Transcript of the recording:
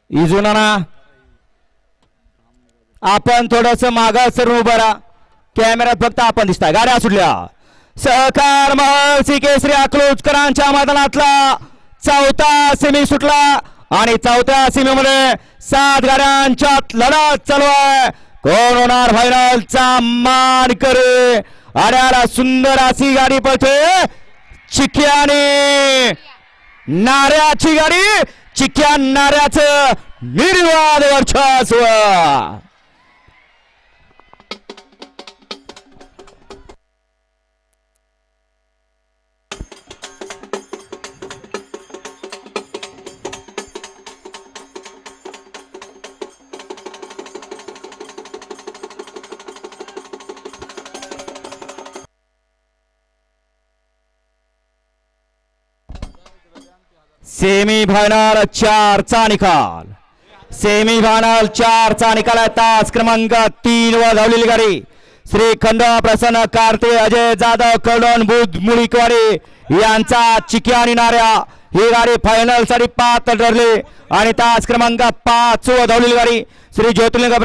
इजुनाना आपण थोडस मागं सरून उभं राहा. कॅमेऱ्यात फक्त आपण दिसताय. गाड्या सुटल्या. सहकार महर्षी केसरी अकलूजकरांच्या मैदानातला चौथा सेमी सुटला आणि चौथ्या सेमीमध्ये 7 गाड्यांच्यात लढत चालू आहे. कोण होणार फायनलचा मानकरी. आड्याला सुंदर अशी गाडी पळते. चिक्याने नाऱ्याची गाडी. चिक्या नाऱ्याचं निर्वाद वर्चस्व. सेमी फायनल 4 चा निकाल. सेमी फायनल 4 चा निकाल आहे. तास क्रमांक 3 वर धावलेली गाडी श्रीखंड प्रसन्न कार्ते अजय जाधव कडण बुध मुळीकवाडी यांचा चिक्या आणि नाऱ्या ही गाडी फायनल साठी पात्र ठरली आणि तास क्रमांक 5 वर धावलेली गाडी श्री ज्योतिर्लिंग